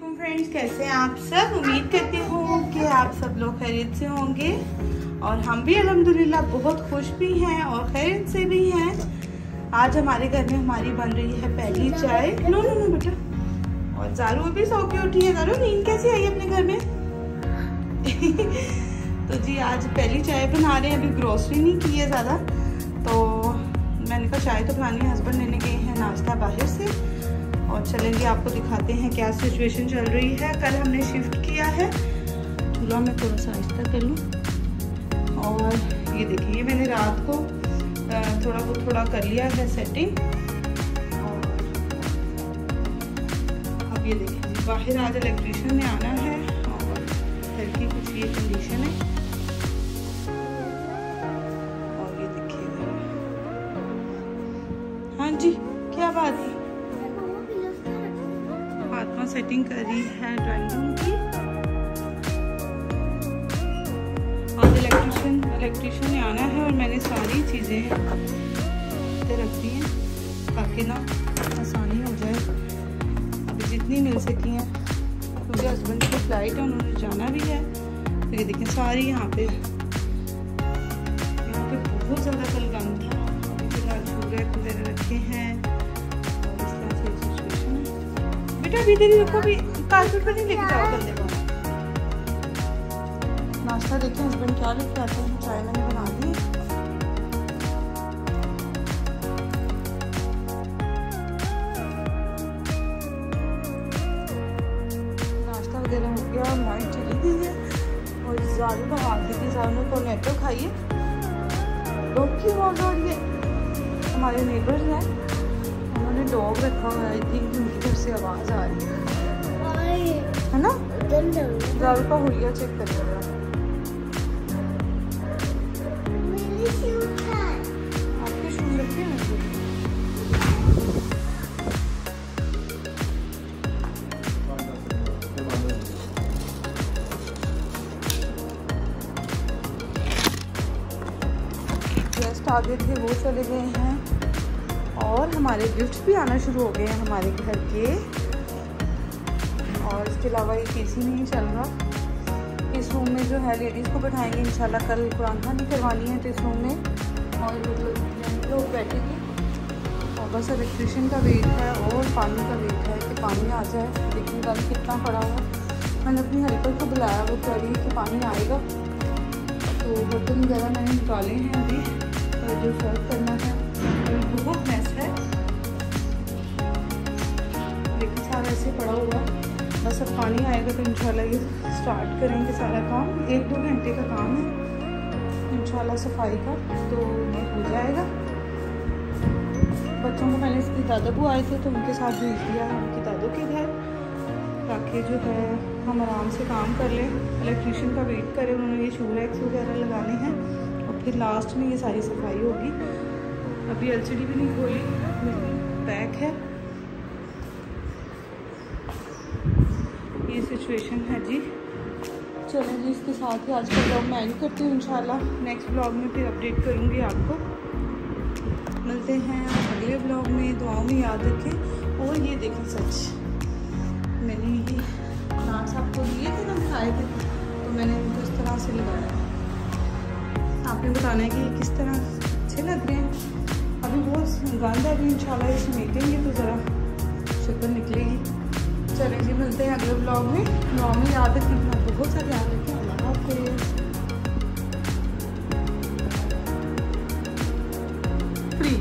वालेकुम फ्रेंड्स, कैसे हैं आप सब। उम्मीद करती हूँ कि आप सब लोग खैरियत से होंगे और हम भी अल्हम्दुलिल्लाह बहुत खुश भी हैं और खैरियत से भी हैं। आज हमारे घर में हमारी बन रही है पहली चाय। नो नो नो बेटा। और ज़ारू भी सो के उठी है। ज़ारू नींद कैसी आई अपने घर में? तो जी आज पहली चाय बना रहे हैं। अभी ग्रोसरी नहीं की है ज़्यादा, तो मैंने कहा चाय तो बनानी है। हस्बैंड लेने गए हैं नाश्ता बाहर से और चलेंगे, आपको दिखाते हैं क्या सिचुएशन चल रही है। कल हमने शिफ्ट किया है। चूल्हा में थोड़ा सा आहिस्ता कर लूँ। और ये देखिए, ये मैंने रात को थोड़ा कर लिया है सेटिंग। और अब ये देखिए, बाहर आज इलेक्ट्रिशियन ने आना है और घर की कुछ ये कंडीशन है। और ये देखिए, हाँ जी क्या बात है। आत्मा सेटिंग कर रही है ड्राइंग रूम की। आज इलेक्ट्रिशियन ने आना है और मैंने सारी चीज़ें रख दी हैं ताकि ना आसानी हो जाए। अभी जितनी मिल सकी हैं, क्योंकि हस्बैंड की फ्लाइट है, उन्होंने जाना भी है। तो ये देखिए सारी यहाँ पे बहुत ज़्यादा कल गंद था। अभी फिलहाल छुरे वगैरह रखे हैं और इस तरह से सिचुएशन है। बेटा अभी इधर ही रखो, अभी कारपेट पर नहीं लेके जाओ गंदे को। नाश्ता देखिए हस्बैंड क्या लेके आते हैं। चाय मैंने बना दी। नाश्ता वगैरह हो गया, लाइट चली गई है और ज़ारू का हाथ देखिए। ज़ारू ने कोर्नेटो खाई है। डॉग की आवाज़ आ रही है। हमारे नेबर्स हैं, उन्होंने डॉग रखा हुआ है। आई थिंक उनकी घर से आवाज़ आ रही है ना। ज़ारू का हुलिया चेक कर रहा है। आपके शूज रखे हैं गेस्ट आ गए थे, वो चले गए हैं और हमारे गिफ्ट भी आना शुरू हो गए हैं हमारे घर के। और इसके अलावा ये पीसी नहीं चल रहा। इस रूम में जो है लेडीज़ को बैठाएंगे इंशाल्लाह। कल कुरान खानी करवानी है तो इस रूम में और मतलब लोग बैठेंगे। और बस इलेक्ट्रिशियन का वेट है और पानी का वेट है कि पानी आ जाए। देखिए कल कितना पड़ा हुआ। मैंने अपनी हेल्पर को बुलाया, वो कह रही है कि पानी आएगा। तो बर्तन वगैरह मैंने निकाले हैं अभी और जो सर्व करना है। बहुत मैस है, लेकिन सारा ऐसे पड़ा हुआ है। बस अब पानी आएगा तो इंशाल्लाह ये स्टार्ट करेंगे सारा काम। 1-2 घंटे का काम है इंशाल्लाह सफाई का, तो ये हो जाएगा। बच्चों को मैंने इसकी दादाबू आए थे तो उनके साथ भेज दिया है उनकी दादों के घर, ताकि जो है हम आराम से काम कर लें। इलेक्ट्रिशियन का वेट करें। उन्होंने ये शू रैक्स वगैरह लगाने हैं और फिर लास्ट में ये सारी सफाई होगी। अभी LCD भी नहीं खोली, पैक है। ये सिचुएशन है जी। चलें जी, इसके साथ ही आज का ब्लॉग मैं एंड करती हूँ। इंशाल्लाह नेक्स्ट ब्लॉग में फिर अपडेट करूँगी आपको। मिलते हैं अगले ब्लॉग में। दुआओं में याद रखें। और ये देखें, सच मैंने ये प्लांट्स आपको दिए थे ना, दिखाए थे, तो मैंने इनको इस तरह से लगाया। आपने बताना है कि ये किस तरह अच्छे लग रहे हैं। अभी बहुत गंद है, अभी इंशाल्लाह ये समेटेंगे तो ज़रा शक्ल निकलेगी। चलें जी, मिलते हैं अगले ब्लॉग में। ब्लॉग में याद रखना, बहुत सा ध्यान रखें। अल्लाह हाफ़िज़। फ्री